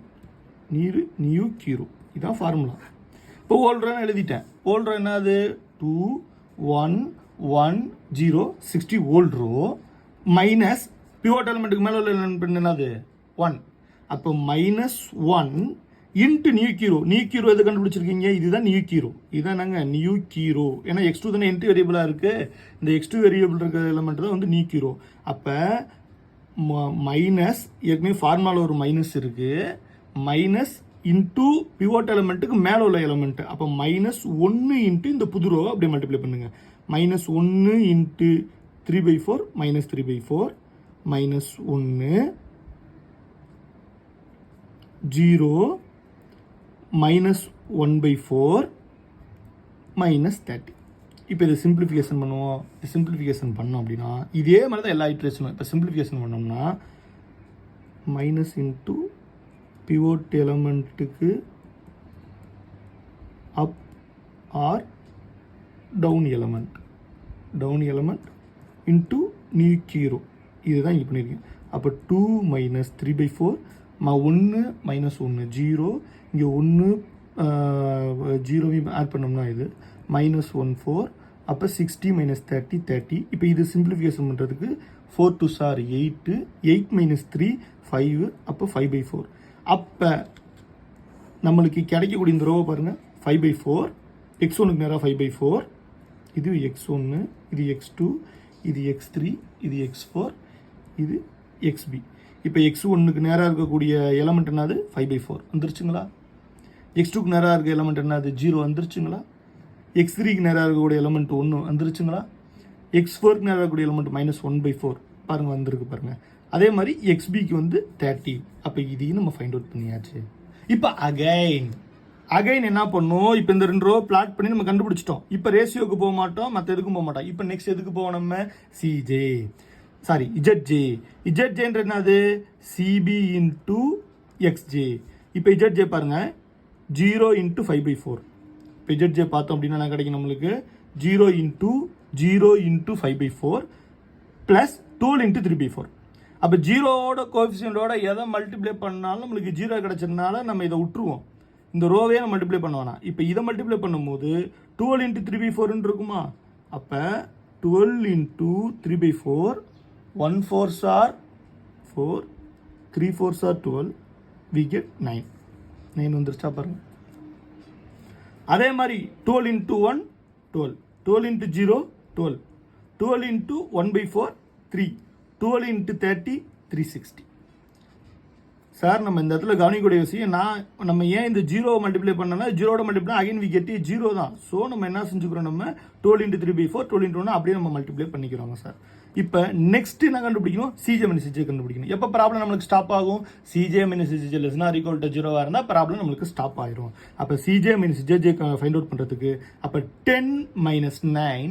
இதுதான் ஃபார்முலா. இப்போ ஓல்ட்ரான்னு எழுதிட்டேன். ஓல்ட்ரா என்னது 2 1 1 0 60 ஓல்ட்ரோ மைனஸ் பிவோட் எலமெண்ட்டுக்கு மேலே உள்ள எலமெண்ட் என்னது 1. அப்போ -1 இன்ட்டு நியூ கீரோ எது கண்டுபிடிச்சிருக்கீங்க, இதுதான் நியூ கீரோ. இதுதான் நாங்கள் நியூ கீரோ. ஏன்னா x2 தானே என்ட்ரி வேரியபிளாக இருக்குது. இந்த x2 வேரியபிள் இருக்கிற எலமெண்ட் தான் வந்து நியூ கீரோ. அப்போ மைனஸ், ஏற்கனவே ஃபார்முலாவில் ஒரு மைனஸ் இருக்குது, மைனஸ் இன்டூ பிவோட் எலமெண்ட்டுக்கு மேலே உள்ள எலமெண்ட். அப்போ -1 இன்ட்டு இந்த புது ரோ அப்படியே மல்டிப்ளை பண்ணுங்கள். -1 இன்ட்டு 3/4 -3/4 -1 0 -1/4 -30. இப்போ இதை சிம்பிளிஃபிகேஷன் பண்ணுவோம். சிம்பிளிஃபிகேஷன் பண்ணோம் அப்படின்னா இதே மாதிரி தான் எல்லா ஐட்ரேஷனும். இப்போ சிம்பிளிஃபிகேஷன் பண்ணோம்னா மைனஸ் இன்ட்டு பிவோட் எலமெண்ட்டுக்கு up or down element into new key row. இதுதான் இங்கே பண்ணியிருக்கேன். அப்போ 2 -3/4 1 -1 0, இங்கே 1 0வையும் ஆட் பண்ணோம்னா இது -14. அப்போ 60 -30 30. இப்போ இது சிம்பிளிஃபிகேஷன் பண்ணுறதுக்கு 4 2 சார் 8, 8 -3 5, அப்போ 5/4. அப்போ நம்மளுக்கு கிடைக்கக்கூடிய இந்த ரோவை பாருங்கள் 5/4. x1க்கு நேராக 5/4, இது x1, இது x2, இது x3, இது x4, இது xb. இப்போ x1க்கு நேராக இருக்கக்கூடிய எலமெண்ட் என்னது 5/4 வந்துருச்சுங்களா. x2க்கு நேராக இருக்க எலமெண்ட் என்னது 0 வந்துருச்சுங்களா. x3க்கு நேராக இருக்கக்கூடிய எலமெண்ட் 1 வந்துருச்சுங்களா. x4க்கு நேராக இருக்கக்கூடிய எலமெண்ட் -1/4 பாருங்கள் வந்திருக்கு பாருங்கள். அதே மாதிரி xbக்கு வந்து 30. அப்போ இதையும் நம்ம ஃபைண்ட் அவுட் பண்ணியாச்சு. இப்போ அகைன் என்ன பண்ணும், இப்போ இந்த 2 ரோ பிளாட் பண்ணி நம்ம கண்டுபிடிச்சிட்டோம். இப்போ ரேஷியோக்கு போக மாட்டோம், மற்ற எதுக்கும் போக மாட்டோம். இப்போ நெக்ஸ்ட் எதுக்கு போவோம், நம்ம இஜட்ஜேன்ற என்னது சிபி இன்ட்டு எக்ஸ்ஜே. இப்போ இஜட்ஜே பாருங்க 0 × 5/4 இப்போ ZJ பார்த்தோம் அப்படின்னா என்ன கிடைக்கும் நம்மளுக்கு 0 இன்ட்டு 0 இன்ட்டு 5/4 ப்ளஸ் 12 இன்ட்டு 3/4. அப்போ ஜீரோவோட கோஎஃபிஷியன்டோட எதை மல்டிப்ளை பண்ணாலும் நம்மளுக்கு 0 கிடைச்சதுனால நம்ம இதை விட்டுருவோம். இந்த ரோவே நம்ம மல்டிப்ளை பண்ண வேணாம். இப்போ இதை மல்டிப்ளை பண்ணும்போது 12 இன்ட்டு 3/4 இருக்குமா? அப்போ 12 into 3/4 1 4s are 4 3 4s are 12 we get 9 வந்துருச்சா பாருங்க. அதே மாதிரி 12 into 1 12 12 into 0 12 12 into 1/4 3 12 into 30 360. Sir நம்ம இந்த இடத்துல கவனிக்கக்கூடிய விஷயம் நம்ம ஏன் இந்த ஜீரோவை மல்டிப்ளை பண்ணோம்னா ஜீரோட multiply again we get zero தான். ஸோ நம்ம என்ன செஞ்சுக்கிறோம், நம்ம 12 இன்ட்டு 3/4 12 இன்ட்டு 1 அப்படியே நம்ம மல்டிப்ளை பண்ணிக்கிறோங்க சார். இப்போ நெக்ஸ்ட் என்ன கண்டுபிடிக்கணும், CJ - CJ கண்டுபிடிக்கணும். எப்போ ப்ராப்ளம் நம்மளுக்கு ஸ்டாப் ஆகும், CJ - CJ less than or equal to 0 இருந்தால் ப்ராப்ளம் நம்மளுக்கு ஸ்டாப் ஆயிரும். அப்போ CJ - CJ ஃபைண்ட் அவுட் பண்ணுறதுக்கு அப்போ 10 - 9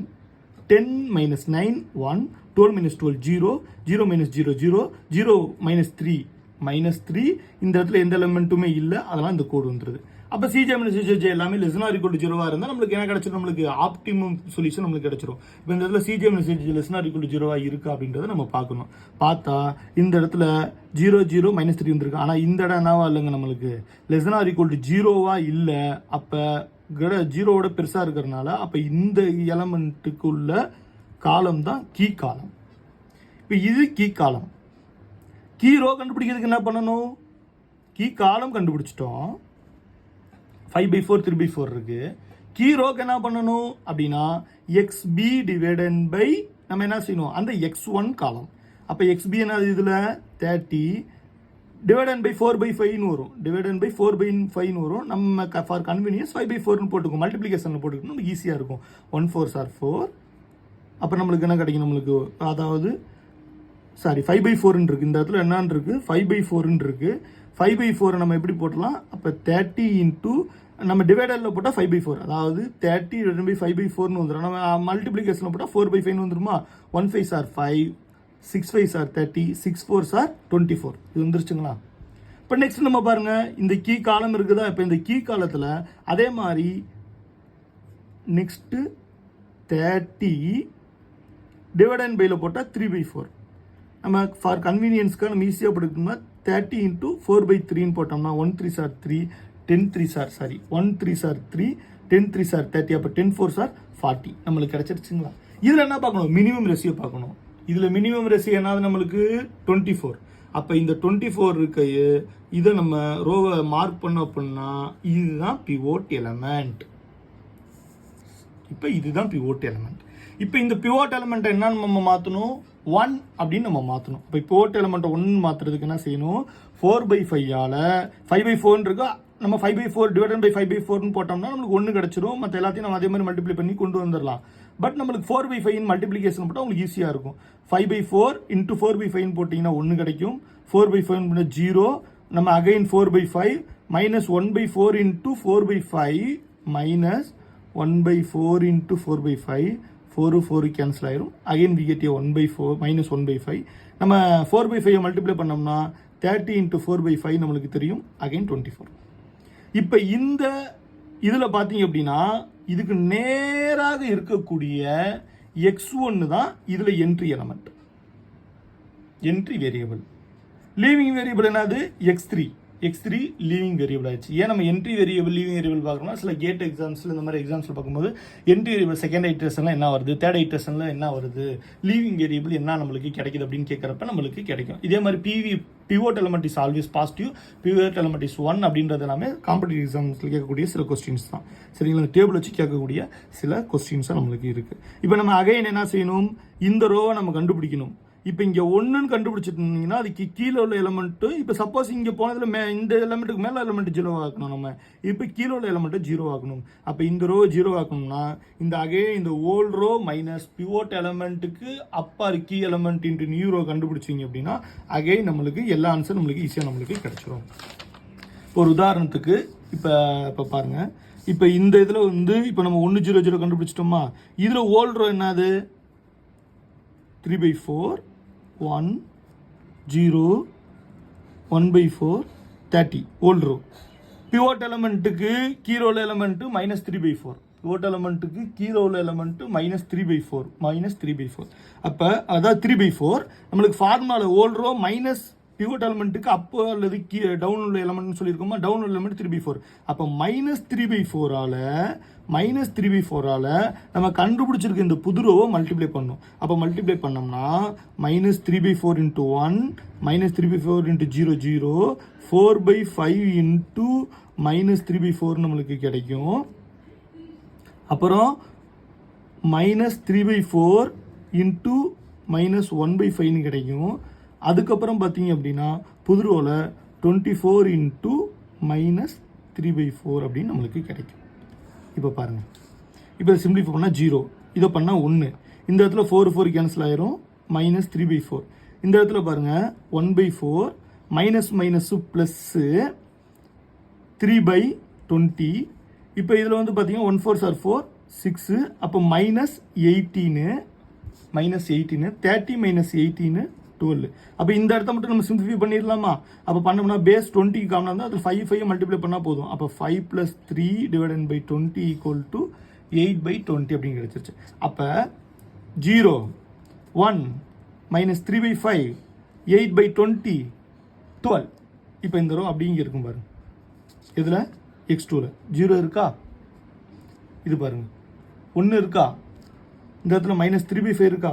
10 - 9 1 12 - 12 0 0 - 0 0 0 - 3 -3 இந்த இடத்துல எந்த எலிமெண்ட்டுமே இல்லை, அதெல்லாம் இந்த கோடு வந்துருது. அப்போ CJ - CJ எல்லாமே less than or equal to 0 இருந்தால் நம்மளுக்கு என்ன கிடைச்சிடும், நம்மளுக்கு ஆப்டிமம் சொல்யூஷன் நம்மளுக்கு கிடைச்சிடும். இப்போ இந்த இடத்துல CJ - CJ less than or equal to 0 இருக்கா அப்படின்றத நம்ம பார்க்கணும். பார்த்தா இந்த இடத்துல 0 0 -3 வந்திருக்கு. ஆனால் இந்த இடம் என்னவா இல்லைங்க, நம்மளுக்கு less than or equal to 0 இல்லை. அப்போ ஜீரோவோட பெருசாக இருக்கிறதுனால அப்போ இந்த எலமெண்ட்டுக்குள்ள காலம் தான் கீ காலம். இப்போ இது கீ காலம். கீ ரோ கண்டுபிடிக்கிறதுக்கு என்ன பண்ணணும், கீ காலம் கண்டுபிடிச்சிட்டோம். 5/4 3/4 இருக்கு. கீ ரோக்கு என்ன பண்ணணும் அப்படின்னா XB டிவைடன் பை நம்ம என்ன செய்யணும், அந்த X1 காலம். அப்போ XB என்ன இதில் 30 டிவைடன் பை 4/5 வரும். டிவைடன் பை 4/5 வரும். நம்ம ஃபார் கன்வீனியன்ஸ் 5/4 போட்டுக்கோம், மல்டிப்ளிகேஷனில் போட்டுக்கணும், நமக்கு ஈஸியாக இருக்கும். 1 4s are 4. அப்போ நம்மளுக்கு என்ன கிடைக்கும், நம்மளுக்கு அதாவது 5/4 இருக்கு. இந்த இடத்துல என்னன்னு இருக்கு, 5/4 இருக்கு. 5/4 நம்ம எப்படி போட்டலாம், அப்போ 30 இன்ட்டு நம்ம டிவைடரில் போட்டால் 5/4, அதாவது 30 டிவைடன் பை 5/4 வந்துடும். நம்ம மல்டிப்ளிகேஷனில் போட்டால் 4/5 வந்துருமா. 1 5s are 5 6 5s are 30 6 4s are 24. இது வந்துருச்சுங்களா. இப்போ நெக்ஸ்ட் நம்ம பாருங்க, இந்த கீ காலம் இருக்குதா. இப்போ இந்த கீ காலத்தில் அதே மாதிரி நெக்ஸ்ட்டு 30 டிவைடன் பையில் போட்டால் 3/4. நம்ம ஃபார் கன்வீனியன்ஸ்க்காக நம்ம ஈஸியாக போட்டுக்கணும்னா 30 இன்ட்டு 4/3 போட்டோம்னா 1 3s are 3 10 3s are 1 3s are 3 10 3s are 30. அப்போ 10 4s are 40 நம்மளுக்கு கிடைச்சிருச்சுங்களா. இதில் என்ன பார்க்கணும், மினிமம் ரேஷியோ பார்க்கணும். இதில் மினிமம் ரேஷியோ என்னது நம்மளுக்கு 24. அப்போ இந்த 24 இருக்க இதை நம்ம ரோவை மார்க் பண்ண அப்படின்னா இதுதான் பிவோட் எலமெண்ட். இப்போ இதுதான் பிவோட் எலமெண்ட். இப்போ இந்த பிவோட் எலமெண்ட் என்னன்னு நம்ம மாற்றணும், 1 அப்படின்னு நம்ம மாற்றணும். இப்போ பிவோட் எலமெண்ட் 1 மாற்றுறதுக்கு என்ன செய்யணும், 4/5ஆல் 5/4 இருக்கா, நம்ம 5/4 டிவைடன் பை 5/4 போட்டோம்னா நம்மளுக்கு 1 கிடச்சிரும். மற்ற எல்லாத்தையும் நம்ம அதே மாதிரி மல்டிப்ளை பண்ணி கொண்டு வந்துடலாம். பட் நம்மளுக்கு 4/5 மல்டிப்ளிகேஷன் போட்டால் உங்களுக்கு ஈஸியாக இருக்கும். 5/4 இன்ட்டு 4/5 போட்டிங்கன்னா 1 கிடைக்கும். 4/5 0, நம்ம again 4/5 minus 1/4 into 4/5 minus 1/4 into 4/5 4 4 cancel ஆயிரும். Again we get 1/4 minus 1/5. நம்ம 4/5 மல்டிப்ளை பண்ணோம்னா 30 இன்ட்டு 4/5 நம்மளுக்கு தெரியும், அகைன் 24. இப்போ இந்த இதில் பார்த்தீங்க அப்படின்னா இதுக்கு நேராக இருக்கக்கூடிய X1 தான் இதில் entry element, entry variable. Leaving variable என்னது, X3 லீவிங் வேரியபிள் ஆயிடுச்சு. ஏன் நம்ம என்ட்ரி வேரியபிள் லீவிங் வேரியபிள் பார்க்கணும்னா சில கேட் எக்ஸாம்ஸில் இந்த மாதிரி எக்ஸாம்ஸில் பார்க்கும்போது என்ட்ரி வேரியபிள் செகண்ட் ஐட்ரேஷனில் என்ன வருது, தேர்ட் ஐட்ரேஷனில் என்ன வருது, லீவிங் வேரியபிள் என்ன நம்மளுக்கு கிடைக்குது அப்படின்னு கேட்குறப்ப நம்மளுக்கு கிடைக்கும். இதே மாதிரி pivot element is always positive, pivot element is 1 அப்படின்றது எல்லாமே காம்படிட்டிவ் எக்ஸாம்ஸில் கேட்கக்கூடிய சில கொஸ்டின்ஸ் தான். சரிங்களா, இந்த டேபிள் வச்சு கேட்கக்கூடிய சில கொஸ்டின்ஸாக நம்மளுக்கு இருக்குது. இப்போ நம்ம அகைன் என்ன செய்யணும், இந்த ரோவை நம்ம கண்டுபிடிக்கணும். இப்போ இங்கே 1ன்னு கண்டுபிடிச்சிருந்தீங்கன்னா அதுக்கு கீழே உள்ள எலமெண்ட்டு, இப்போ சப்போஸ் இங்கே போனதில் இந்த எலமெண்ட்டுக்கு மேலே எலமெண்ட் 0 ஆக்கணும். நம்ம இப்போ கீழே உள்ள எலமெண்ட்டை 0 ஆக்கணும். அப்போ இந்த ரோ 0 ஆக்கணும்னா இந்த ஓல்ட் ரோ மைனஸ் பிவோட் எலமெண்ட்டுக்கு upper key element into new row கண்டுபிடிச்சிங்க அப்படின்னா அகைன் நம்மளுக்கு எல்லா ஆன்சர் நம்மளுக்கு ஈஸியாக நம்மளுக்கு கிடைச்சிரும். ஒரு உதாரணத்துக்கு இப்போ பாருங்கள், இப்போ இந்த இதில் இப்போ நம்ம 1 0 0 கண்டுபிடிச்சிட்டோமா. இதில் ஓல்ட் ரோ என்னது 3/4 1 0 1/4 30 ஓல்ட் ரோ. பிவோட் எலமெண்ட்டுக்கு கீழே உள்ள எலமெண்ட் -3/4. பிவோட் எலமெண்ட்டுக்கு கீழே உள்ள எலமெண்ட் -3/4. அப்போ அதாவது 3/4 நம்மளுக்கு ஃபார்முலாவில் ஓல் ரோ மைனஸ் பிவோட் எலமெண்ட்டுக்கு அப்போ அல்லது டவுன் உள்ள எலமெண்ட்னு சொல்லியிருக்கோமா, டவுன் உள்ள எலமெண்ட் 3/4. அப்போ -3/4ஆல் நம்ம கண்டுபிடிச்சிருக்க இந்த புது ரோவை மல்டிப்ளை பண்ணணும். அப்போ மல்டிப்ளை பண்ணோம்னா -3/4 × 1 -3/4 × 0 0 4/5 × -3/4 நம்மளுக்கு கிடைக்கும். அப்புறம் -3/4 × -1/5 கிடைக்கும். அதுக்கப்புறம் பார்த்தீங்க அப்படின்னா புது ரோவில் 24 × -3/4 அப்படின்னு நம்மளுக்கு கிடைக்கும். இப்போ பாருங்கள், இப்போ சிம்பிளிஃபை பண்ணால் 0, இதை பண்ணால் 1, இந்த இடத்துல 4 கேன்சல் ஆயிரும், -3/4. இந்த இடத்துல பாருங்கள் 1/4 மைனஸு ப்ளஸ்ஸு 3/20. இப்போ இதில் வந்து பார்த்தீங்கன்னா 1 4s are 4 6, அப்போ -18 30 -18 12. அப்போ இந்த இடத்த மட்டும் நம்ம சிம்பிளிஃபை பண்ணிடலாமா? அப்போ பண்ணோம்னா பேஸ் 20க்கு காமனாக இருந்தால் அதில் 5 மல்டிப்ளை பண்ணால் போதும். அப்போ 5 + 3 / 20 = 8/20 அப்படின்னு கிடைச்சிருச்சு. அப்போ 0 1 -3/5 8/20 12. இப்போ இந்த ரோ அப்படிங்க இருக்கும் பாருங்க. இதில் x2ல 0 இருக்கா? இது பாருங்க 1 இருக்கா? இந்த இடத்துல -3/5 இருக்கா?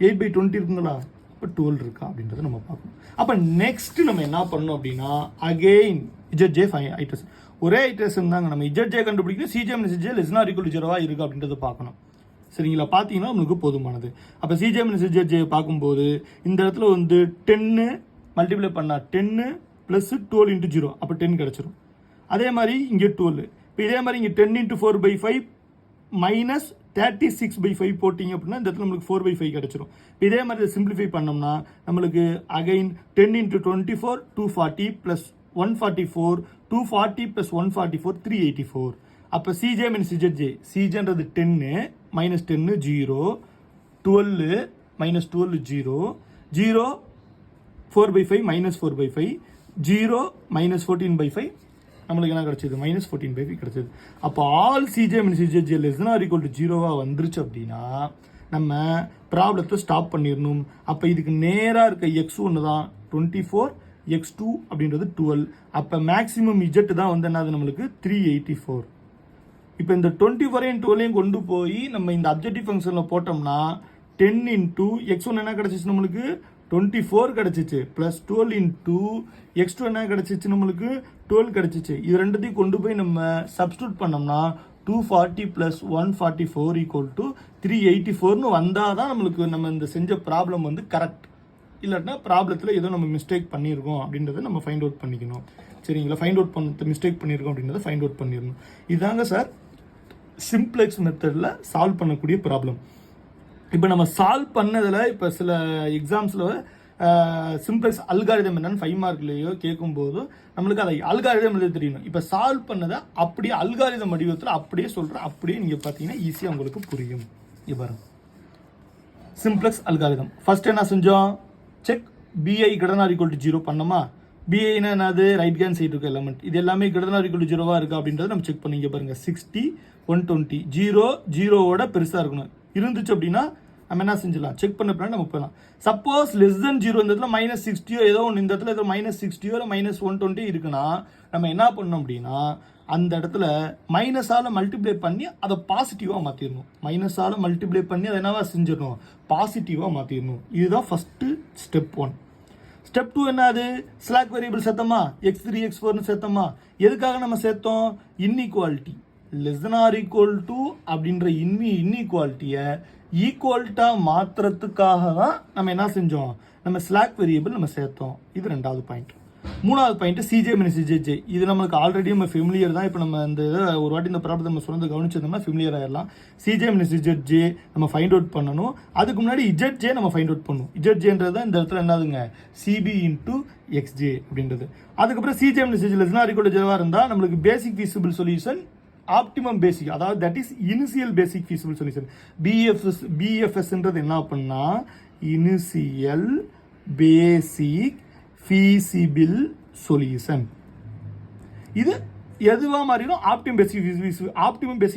8/20 இருக்குங்களா? இப்போ 12 இருக்கா அப்படின்றத நம்ம பார்க்கணும். அப்போ நெக்ஸ்ட் நம்ம என்ன பண்ணணும் அப்படின்னா அகெயின் ZJ ஐட்ரேஷன், ஒரே ஐட்ரேஷன் தாங்க. நம்ம ZJ கண்டுபிடிக்கணும், CJ - ZJ ≤ 0 இருக்கு அப்படின்றத பார்க்கணும். சரிங்களா? பார்த்தீங்கன்னா நம்மளுக்கு போதுமானது. அப்போ CJ - ZJ பார்க்கும்போது இந்த இடத்துல வந்து 10 மல்டிப்ளை பண்ணால் 10 + 12 × 0 அப்போ 10 கிடச்சிரும். அதே மாதிரி இங்கே 12. இப்போ இதே மாதிரி இங்கே 10 × 4/5 -36/5 போட்டிங்க அப்படின்னா இந்த இடத்துல நம்மளுக்கு 4/5 கிடச்சிரும். இதே மாதிரி சிம்பிளிஃபை பண்ணோம்னா நம்மளுக்கு அகைன் 10 × 24 240 + 144 240 + 144 384. அப்போ CJ - ZJ, CJன்றது 10 -10 0 12 -12 0 0 4/5 -4/5 0 -14/5 நம்மளுக்கு என்ன கிடச்சிது? -14/5 கிடச்சிது. அப்போ ஆல் CJ - ZJ ≤ 0 வந்துருச்சு அப்படின்னா நம்ம ப்ராப்ளத்தை ஸ்டாப் பண்ணிடணும். அப்போ இதுக்கு நேராக இருக்க x1 தான் 24, x2 அப்படின்றது 12. அப்போ மேக்ஸிமம் Z தான் வந்து என்னது நம்மளுக்கு 384. இப்போ இந்த 24 12 கொண்டு போய் நம்ம இந்த அப்ஜெக்டிவ் ஃபங்க்ஷனில் போட்டோம்னா 10 × x1 என்ன கிடச்சிச்சு நம்மளுக்கு 24 கிடச்சிச்சு, ப்ளஸ் 12 × x2 என்ன கிடச்சிச்சு நம்மளுக்கு 12 கிடச்சிச்சு. இது ரெண்டுத்தையும் கொண்டு போய் நம்ம சப்ஸ்டியூட் பண்ணோம்னா 240 + 144 = 384 வந்தால் தான் நம்மளுக்கு நம்ம இந்த செஞ்ச ப்ராப்ளம் வந்து கரெக்ட். இல்லாட்டினா ப்ராப்ளத்தில் ஏதோ நம்ம மிஸ்டேக் பண்ணியிருக்கோம் அப்படின்றத நம்ம ஃபைண்ட் அவுட் பண்ணிக்கணும். சரிங்களா? ஃபைண்ட் அவுட் பண்ண மிஸ்டேக் பண்ணியிருக்கோம் அப்படின்றத ஃபைண்ட் அவுட் பண்ணிடணும். இதாங்க சார் சிம்ப்ளெக்ஸ் மெத்தடில் சால்வ் பண்ணக்கூடிய ப்ராப்ளம். இப்போ நம்ம சால்வ் பண்ணதில் இப்போ சில எக்ஸாம்ஸில் சிம்ப்ளெக்ஸ் அல்காரிதம் என்னன்னு 5 மார்க்லேயோ கேட்கும்போது நம்மளுக்கு அதை அல்காரிதம் எழுத தெரியணும். இப்போ சால்வ் பண்ணதை அப்படியே அல்காரிதம் வடிவத்தில் அப்படியே சொல்கிறேன், அப்படியே நீங்கள் பார்த்தீங்கன்னா ஈஸியாக உங்களுக்கு புரியும். இப்போ சிம்ப்ளெக்ஸ் அல்காரிதம் ஃபர்ஸ்ட் என்ன செஞ்சோம்? செக் BI ≥ 0 பண்ணோமா? BIனா என்னது? ரைட் ஹேண்ட் சைடு இருக்க எலமெண்ட். இது எல்லாமே ≥ 0 இருக்கா அப்படின்றத நம்ம செக் பண்ணி இங்கே பாருங்கள் 60 120 0 0வோட பெருசாக இருக்கணும். இருந்துச்சு அப்படின்னா நம்ம என்ன செஞ்சிடலாம்? செக் பண்ண பின்னாடி நம்ம போகலாம். சப்போஸ் <0 இந்த இடத்துல -60 ஏதோ ஒன்று, இந்த இடத்துல ஏதோ -60 இல்லை -120 இருக்குன்னா நம்ம என்ன பண்ணணும் அப்படின்னா அந்த இடத்துல மைனஸால் மல்டிப்ளை பண்ணி அதை பாசிட்டிவாக மாற்றிடணும். மைனஸால் மல்டிப்ளை பண்ணி அதை என்னவா செஞ்சிடணும்? பாசிட்டிவாக மாற்றிடணும். இதுதான் ஃபஸ்ட்டு ஸ்டெப் 1. ஸ்டெப் 2 என்னது? ஸ்லாக் வேரியபிள் சேர்த்தோமா? x3 x4 சேர்த்தோமா? எதுக்காக நம்ம சேர்த்தோம்? இன்இக்வாலிட்டி <= அப்படின்ற இன்இக்வாலிட்டியை ஈக்குவல்ட்டாக மாற்றுறதுக்காக தான் நம்ம என்ன செஞ்சோம்? நம்ம ஸ்லாக் வேரியபிள் நம்ம சேர்த்தோம். இது 2வது பாயிண்ட். 3வது பாயிண்ட் CJ - ZJ. இது நம்மளுக்கு ஆல்ரெடி நம்ம ஃபெமிலியர் தான். இப்போ நம்ம இந்த ஒரு வாட்டி இந்த ப்ராப்ளத்தை நம்ம சொன்னது கவனிச்சிருந்தோம்னா ஃபெமிலியர் ஆயிடலாம். CJ - ZJ நம்ம ஃபைண்ட் அவுட் பண்ணணும். அதுக்கு முன்னாடி ZJ நம்ம ஃபைண்ட் அவுட் பண்ணணும். ZJன்றது தான் இந்த இடத்துல என்னதுங்க? CB × XJ அப்படின்றது. அதுக்கப்புறம் CJ - ZJ ≤ 0 இருந்தால் நம்மளுக்கு basic feasible solution, optimum basic, அதாவது that is initial basic feasible solution. BFSன்றது என்ன பண்ணா இனிஷியல் பேசிக் ஃபீஸிபிள் சொல்யூஷன். இது எதுவாக மாறிடும்? ஆப்டிமம் பேசிக்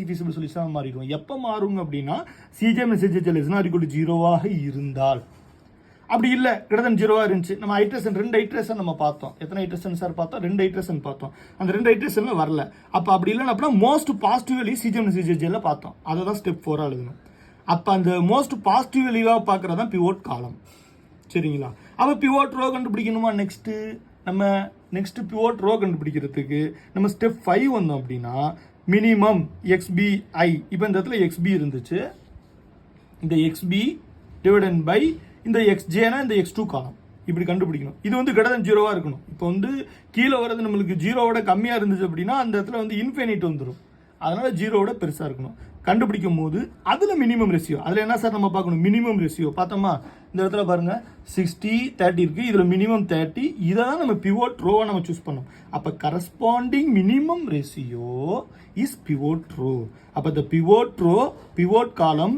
ஃபீஸிபிள் சொல்யூஷனாக மாறிடும். எப்போ மாறுங்க அப்படின்னா CJ minus CJ less than or equal to 0-ஆக இருந்தால். அப்படி இல்லை, கிரேட்டர் தென் 0-ஆக இருந்துச்சு. நம்ம ஐட்ரேஷன் 2 ஐட்ரேஷன் நம்ம பார்த்தோம். எத்தனை ஐட்ரேஷன் சார் பார்த்தோம்? 2 ஐட்ரேஷன் பார்த்தோம். அந்த 2 ஐட்ரேஷன்ல வரல. அப்போ அப்படி இல்லைன்னா அப்படின்னா most positive value CJ minus சிஜேல பார்த்தோம். அதை தான் ஸ்டெப் 4 எழுதணும். அப்போ அந்த மோஸ்ட் பாசிட்டிவ் வேல்யூவாக பார்க்குறது தான் பிவோட் காலம். சரிங்களா? அப்போ பிவோட் ரோ கண்டுபிடிக்கணுமா? நெக்ஸ்ட் பிவோட் ரோ கண்டுபிடிக்கிறதுக்கு நம்ம ஸ்டெப் 5 வந்தோம் அப்படின்னா மினிமம் XBI. இப்போ இந்த இடத்துல XB இருந்துச்சு. இந்த XB டிவைடன் பை இந்த XJனா இந்த X2 காலம் இப்படி கண்டுபிடிக்கணும். இது வந்து கிரேட்டர் தென் 0-ஆக இருக்கணும். இப்போ வந்து கீழே வரது நம்மளுக்கு 0-ஓட கம்மியாக இருந்துச்சு அப்படின்னா அந்த இடத்துல வந்து இன்ஃபினிட் வந்துடும். அதனால 0-ஓட பெருசாக இருக்கணும். கண்டுபிடிக்கும் போது அதில் மினிமம் ரேஷியோ, அதில் என்ன சார் நம்ம பார்க்கணும்? மினிமம் ரேஷியோ பார்த்தோமா? இந்த இடத்துல பாருங்க 60-30 இருக்கு. இதில் மினிமம் 30. இதை தான் நம்ம பிவோட் ரோவை நம்ம சூஸ் பண்ணோம். அப்போ corresponding minimum ratio is pivot row. அப்போ இந்த pivot row, pivot column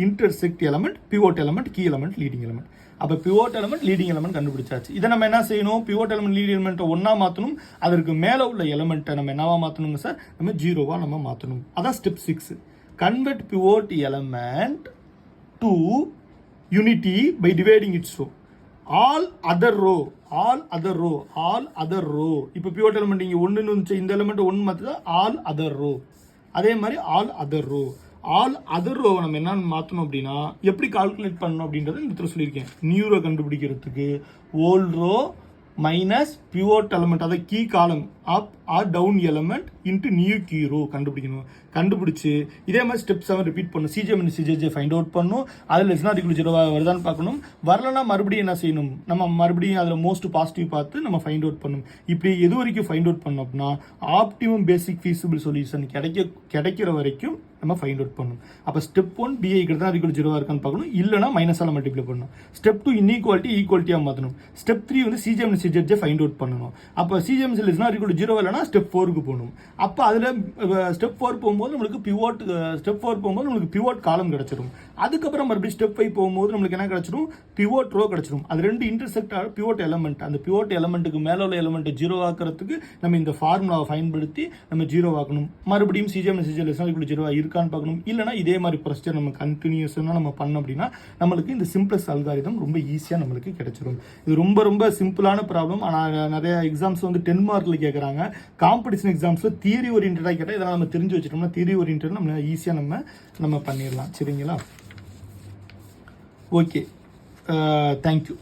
intersect element, pivot element, key element, leading element. அப்போ பிவோட் எலமெண்ட், லீடிங் எலமெண்ட் கண்டுபிடிச்சாச்சு. இதை நம்ம என்ன செய்யணும்? பிவோட் எலமெண்ட், லீடிங் எலமெண்ட்டை ஒன்றா மாற்றணும். அதற்கு மேலே உள்ள எலமெண்ட்டை நம்ம என்னவா மாற்றணுங்க சார்? நம்ம 0-வா நம்ம மாற்றணும். அதான் step 6. Convert pivot element to unity by dividing its row. All other row இப்போ பிவோட் எலமெண்ட் இங்கே 1 இருந்துச்சு. இந்த எலமெண்ட் 1 மாற்றுதா? All other row. அதே மாதிரி ஆல் அதர் ரோவை நம்ம என்னன்னு மாற்றணும் அப்படின்னா எப்படி கால்குலேட் பண்ணணும் அப்படின்றத இந்த இடத்துல சொல்லியிருக்கேன். நியூ ரோ கண்டுபிடிக்கிறதுக்கு old row minus pivot element, அதை key column up or down element into new key row கண்டுபிடிக்கணும். கண்டுபிடிச்சு இதே மாதிரி ஸ்டெப் 7 ரிப்பீட் பண்ணணும். CJ minus CJ find out பண்ணணும். அதில் லெஸ் நாட் ஈக்குவல் 0 வருதான்னு பார்க்கணும். வரலன்னா மறுபடியும் என்ன செய்யணும்? நம்ம மறுபடியும் அதில் மோஸ்ட் பாசிட்டிவ் பார்த்து நம்ம ஃபைண்ட் அவுட் பண்ணணும். இப்படி எது வரைக்கும் ஃபைண்ட் அவுட் பண்ணோம் அப்படின்னா ஆப்டிமம் பேசிக் ஃபீஸிபிள் சொல்யூஷன் கிடைக்கிற வரைக்கும் நம்ம ஃபைண்ட் அவுட் பண்ணணும். அப்போ ஸ்டெப் 1 BI கிட்ட ஈக்குவல் 0 இருக்கான்னு பார்க்கணும். இல்லைனா மைனஸால் மல்டிப்ளை பண்ணணும். ஸ்டெப் 2 இன்இக்வாலிட்டி ஈக்குவாலிட்டியாக மாற்றணும். ஸ்டெப் 3 வந்து CJ minus CJ find out பண்ணணும். அப்போ CJ minus less not equal 0 இல்லைனா ஸ்டெப் 4க்கு போகணும். அப்போ அதில் ஸ்டெப் 4 போகும்போது நம்மளுக்கு பிவோட் காலம் கிடைச்சிடும். அதுக்கப்புறம் மறுபடியும் ஸ்டெப் 5 போகும்போது நம்மளுக்கு என்ன கிடைச்சிடும்? பிவோட் ரோ கிடைச்சிடும். அது 2 இன்டர்செக்ட் பிவோட் எலமெண்ட். அந்த பிவோட் எலமெண்ட்டுக்கு மேலே உள்ள எலமெண்ட்டை 0 ஆக்கிறதுக்கு நம்ம இந்த ஃபார்முலாவை பயன்படுத்தி நம்ம 0 ஆக்கணும். மறுபடியும் CJ minus CJ less not equal 0 இருக்கான்னு பார்க்கணும். இல்லைனா இதே மாதிரி ப்ரொசீஜர் நம்ம கண்டினியூஸாக நம்ம பண்ணோம் அப்படின்னா நம்மளுக்கு இந்த சிம்பிளஸ்ட் அல்காரிதம் ரொம்ப ஈஸியாக நம்மளுக்கு கிடைச்சிடும். இது ரொம்ப ரொம்ப சிம்பிளான ப்ராப்ளம். ஆனால் நிறைய எக்ஸாம்ஸ் வந்து 10 மார்க்கில் கேட்குறாங்க. காம்படிஷன் எக்ஸாம்ஸில் தியரி ஓரியன்டாக கேட்டால் இதெல்லாம் நம்ம தெரிஞ்சு வச்சுட்டோம்னா தியரி ஓரியன்டாக நம்ம ஈஸியாக நம்ம பண்ணிடலாம். சரிங்களா? Okay, thank you.